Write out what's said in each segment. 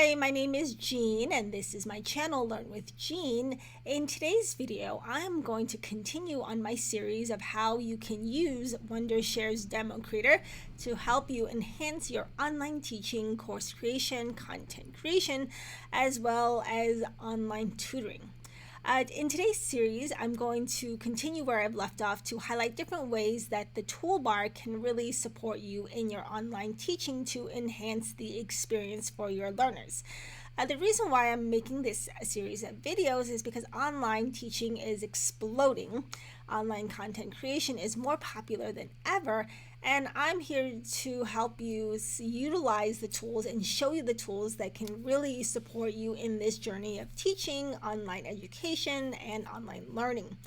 Hi, my name is Jean and this is my channel Learn with Jean. In today's video, I'm going to continue on my series of how you can use Wondershare's DemoCreator to help you enhance your online teaching, course creation, content creation, as well as online tutoring. In today's series, I'm going to continue where I've left off to highlight different ways that the toolbar can really support you in your online teaching to enhance the experience for your learners. The reason why I'm making this series of videos is because online teaching is exploding. Online content creation is more popular than ever, and I'm here to help you utilize the tools and show you the tools that can really support you in this journey of teaching, online education, and online learning.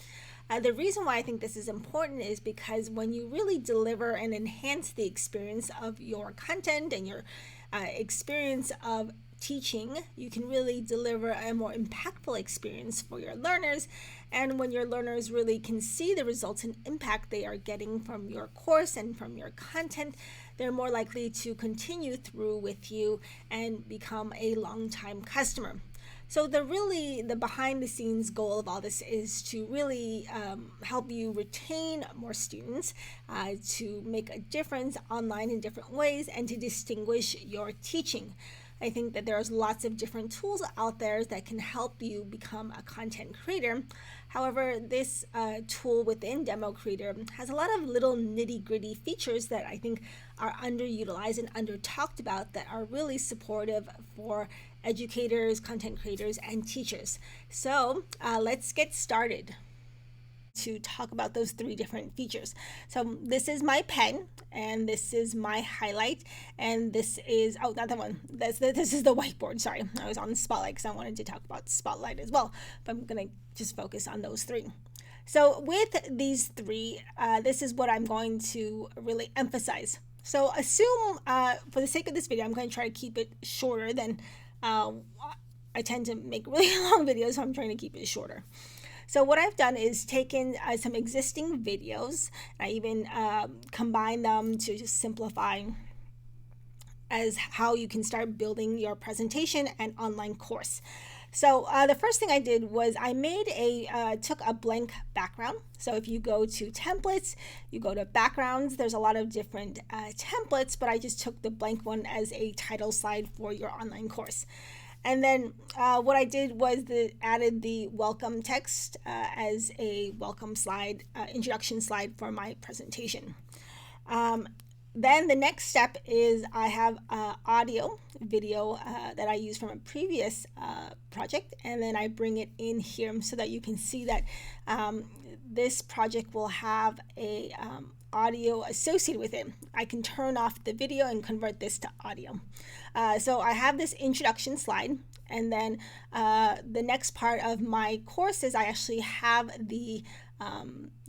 The reason why I think this is important is because when you really deliver and enhance the experience of your content and your experience of teaching, you can really deliver a more impactful experience for your learners. And when your learners really can see the results and impact they are getting from your course and from your content, they're more likely to continue through with you and become a long-time customer. So the behind the scenes goal of all this is to really help you retain more students, to make a difference online in different ways, and to distinguish your teaching. I think that there's lots of different tools out there that can help you become a content creator. However, this tool within DemoCreator has a lot of little nitty-gritty features that I think are underutilized and under talked about that are really supportive for educators, content creators, and teachers. So let's get started to talk about those three different features. So this is my pen, and this is my highlight, and this is, oh, not that one, this is the whiteboard. Sorry, I was on the Spotlight because I wanted to talk about Spotlight as well, but I'm gonna just focus on those three. So with these three, this is what I'm going to really emphasize. So assume, for the sake of this video, I'm going to try to keep it shorter than, I tend to make really long videos, so I'm trying to keep it shorter. So what I've done is taken some existing videos. I even combine them to just simplify as how you can start building your presentation and online course. So the first thing I did was I made took a blank background. So if you go to templates, you go to backgrounds, there's a lot of different templates, but I just took the blank one as a title slide for your online course. And then what I did was added the welcome text as a welcome slide, introduction slide for my presentation. Then the next step is I have audio, video that I used from a previous project, and then I bring it in here so that you can see that this project will have a audio associated with it. I can turn off the video and convert this to audio. So I have this introduction slide, and then the next part of my course is I actually have the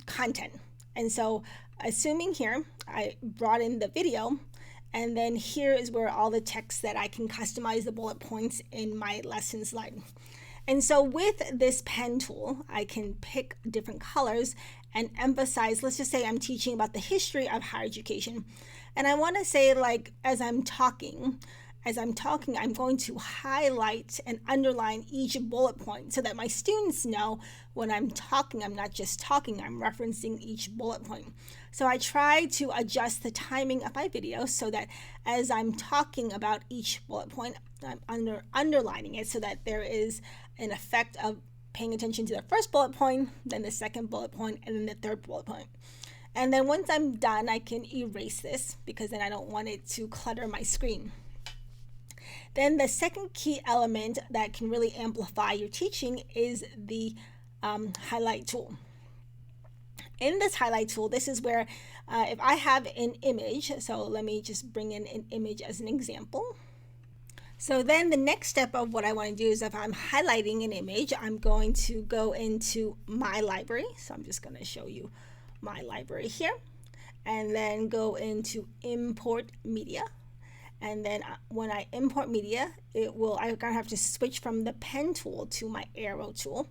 content. And so assuming here, I brought in the video, and then here is where all the text that I can customize the bullet points in my lesson slide. And so with this pen tool, I can pick different colors and emphasize, let's just say I'm teaching about the history of higher education. And I want to say, like, as I'm talking, I'm going to highlight and underline each bullet point so that my students know when I'm talking, I'm not just talking, I'm referencing each bullet point. So I try to adjust the timing of my video so that as I'm talking about each bullet point, I'm underlining it so that there is an effect of paying attention to the first bullet point, then the second bullet point, and then the third bullet point. And then once I'm done, I can erase this because then I don't want it to clutter my screen. Then the second key element that can really amplify your teaching is the highlight tool. In this highlight tool, this is where if I have an image, so let me just bring in an image as an example. So then the next step of what I want to do is if I'm highlighting an image, I'm going to go into my library. So I'm just going to show you my library here, and then go into import media. And then when I import media, I'm going to have to switch from the pen tool to my arrow tool.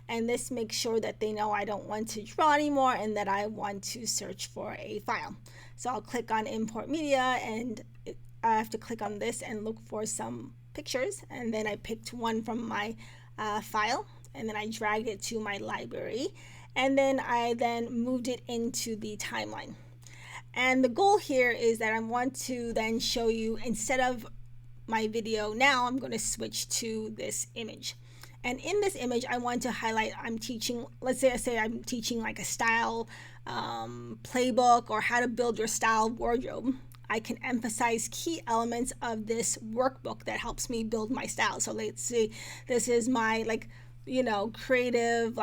And this makes sure that they know I don't want to draw anymore and that I want to search for a file. So I'll click on import media, and I have to click on this and look for some pictures, and then I picked one from my file, and then I dragged it to my library, and then I moved it into the timeline. And the goal here is that I want to then show you, instead of my video now, I'm going to switch to this image. And in this image, I want to highlight, I'm teaching, let's say I'm teaching like a style playbook or how to build your style wardrobe. I can emphasize key elements of this workbook that helps me build my style. So let's see, this is my creative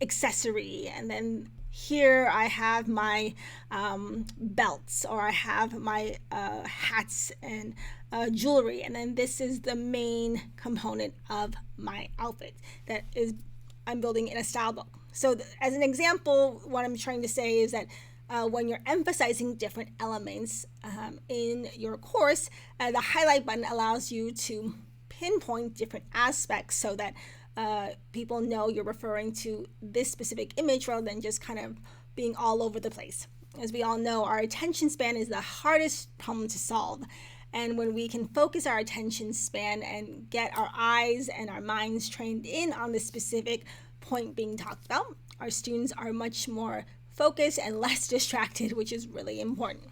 accessory, and then here I have my belts, or I have my hats and jewelry, and then this is the main component of my outfit that is I'm building in a style book. So as an example, what I'm trying to say is that when you're emphasizing different elements in your course, the highlight button allows you to pinpoint different aspects so that people know you're referring to this specific image rather than just kind of being all over the place. As we all know, our attention span is the hardest problem to solve. And when we can focus our attention span and get our eyes and our minds trained in on the specific point being talked about, our students are much more focused and less distracted, which is really important.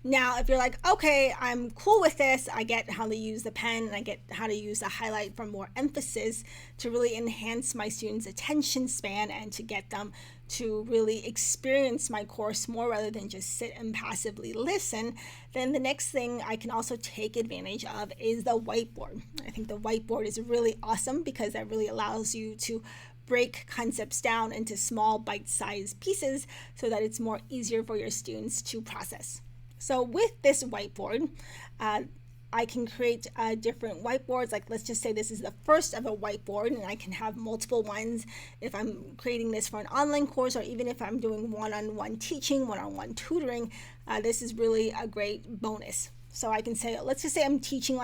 Now, if you're like, okay, I'm cool with this, I get how to use the pen, and I get how to use the highlight for more emphasis to really enhance my students' attention span and to get them to really experience my course more rather than just sit and passively listen, then the next thing I can also take advantage of is the whiteboard. I think the whiteboard is really awesome because that really allows you to break concepts down into small bite-sized pieces so that it's more easier for your students to process. So with this whiteboard, I can create different whiteboards. Like, let's just say this is the first of a whiteboard, and I can have multiple ones if I'm creating this for an online course, or even if I'm doing one-on-one teaching, one-on-one tutoring. This is really a great bonus. So I can say, let's just say I'm teaching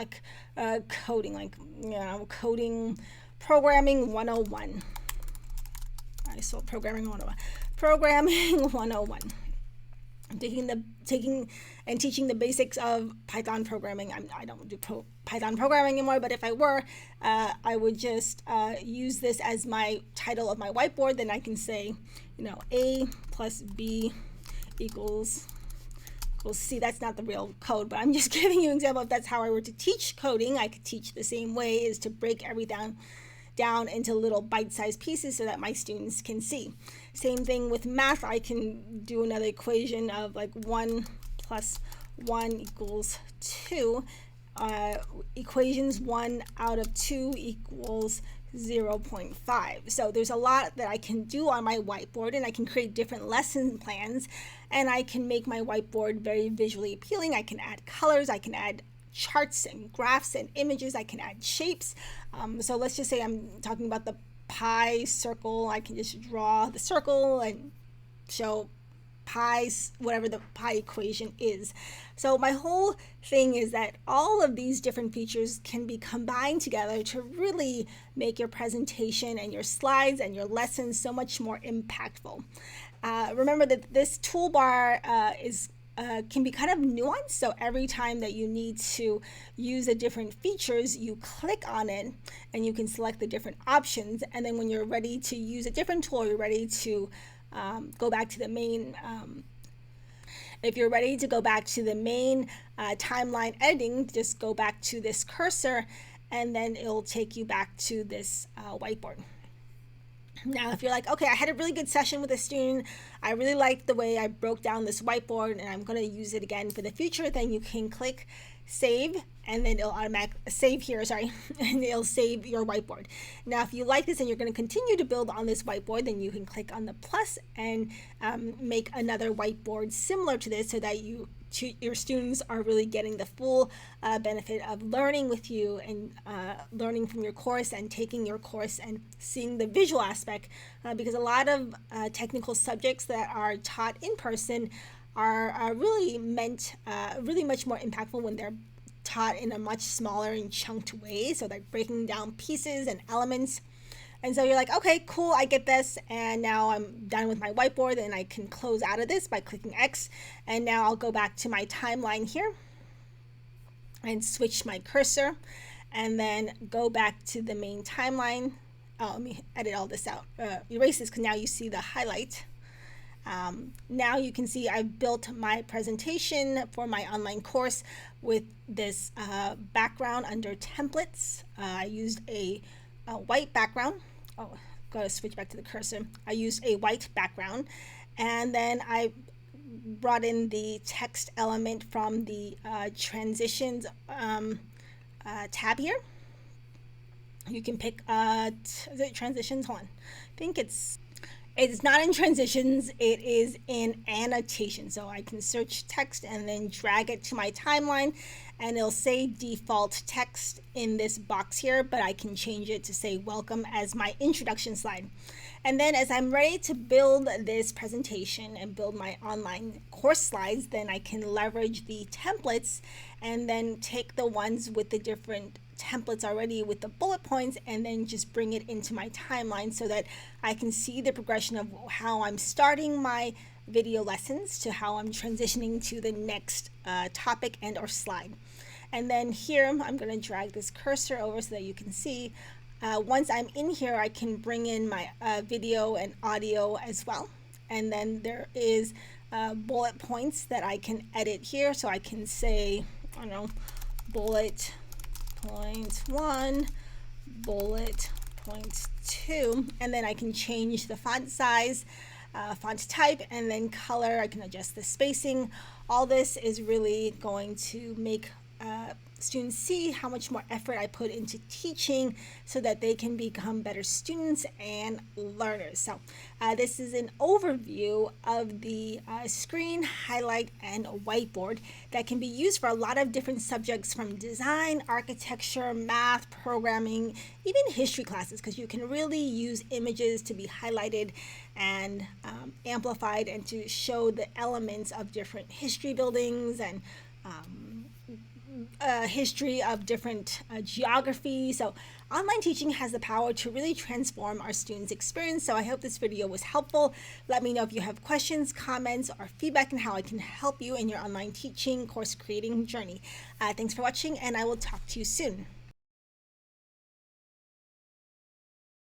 coding, coding programming 101. I saw programming 101. Programming 101. Teaching the basics of Python programming. I don't do Python programming anymore, but if I were, I would just use this as my title of my whiteboard. Then I can say, A plus B equals C. That's not the real code, but I'm just giving you an example. If that's how I were to teach coding, I could teach the same way, is to break everything down into little bite-sized pieces so that my students can see. Same thing with math. I can do another equation of 1 plus 1 equals 2. Equations 1 out of 2 equals 0.5. So there's a lot that I can do on my whiteboard, and I can create different lesson plans, and I can make my whiteboard very visually appealing. I can add colors, I can add charts and graphs and images, I can add shapes. So let's just say I'm talking about the pi circle. I can just draw the circle and show pi, whatever the pi equation is. So my whole thing is that all of these different features can be combined together to really make your presentation and your slides and your lessons so much more impactful. Remember that this toolbar can be kind of nuanced, so every time that you need to use the different features, you click on it and you can select the different options, and then when you're ready to use a different tool, you're ready to go back to the main if you're ready to go back to the main timeline editing, just go back to this cursor and then it'll take you back to this whiteboard. Now, if you're like, okay, I had a really good session with a student, I really liked the way I broke down this whiteboard and I'm going to use it again for the future, then you can click save, and then it'll automatically save here, and it'll save your whiteboard. Now, if you like this and you're going to continue to build on this whiteboard, then you can click on the plus and make another whiteboard similar to this so that your students are really getting the full benefit of learning with you and learning from your course and taking your course and seeing the visual aspect, because a lot of technical subjects that are taught in person are really much more impactful when they're taught in a much smaller and chunked way. So they're breaking down pieces and elements. And so you're like, okay, cool, I get this. And now I'm done with my whiteboard, and I can close out of this by clicking X. And now I'll go back to my timeline here. and switch my cursor and then go back to the main timeline. Oh, let me edit all this out. Erase this because now you see the highlight. Now you can see I've built my presentation for my online course with this background under templates. I used a white background. Oh, gotta switch back to the cursor. I used a white background, and then I brought in the text element from the transitions tab here. You can pick is it transitions? Hold on. I think it's not in transitions, it is in annotation. So I can search text and then drag it to my timeline, and it'll say default text in this box here, but I can change it to say welcome as my introduction slide. And then as I'm ready to build this presentation and build my online course slides, then I can leverage the templates and then take the ones with the different templates already with the bullet points and then just bring it into my timeline so that I can see the progression of how I'm starting my video lessons to how I'm transitioning to the next topic and or slide. And then here I'm going to drag this cursor over so that you can see once I'm in here I can bring in my video and audio as well. And then there is bullet points that I can edit here, so I can say, I don't know, bullet point 1, bullet point 2, and then I can change the font size, font type, and then color. I can adjust the spacing. All this is really going to make students see how much more effort I put into teaching so that they can become better students and learners. So this is an overview of the screen, highlight, and whiteboard that can be used for a lot of different subjects from design, architecture, math, programming, even history classes, because you can really use images to be highlighted and amplified and to show the elements of different history buildings and history of different geography. So online teaching has the power to really transform our students' experience. So I hope this video was helpful. Let me know if you have questions, comments, or feedback on how I can help you in your online teaching course creating journey. Thanks for watching, and I will talk to you soon.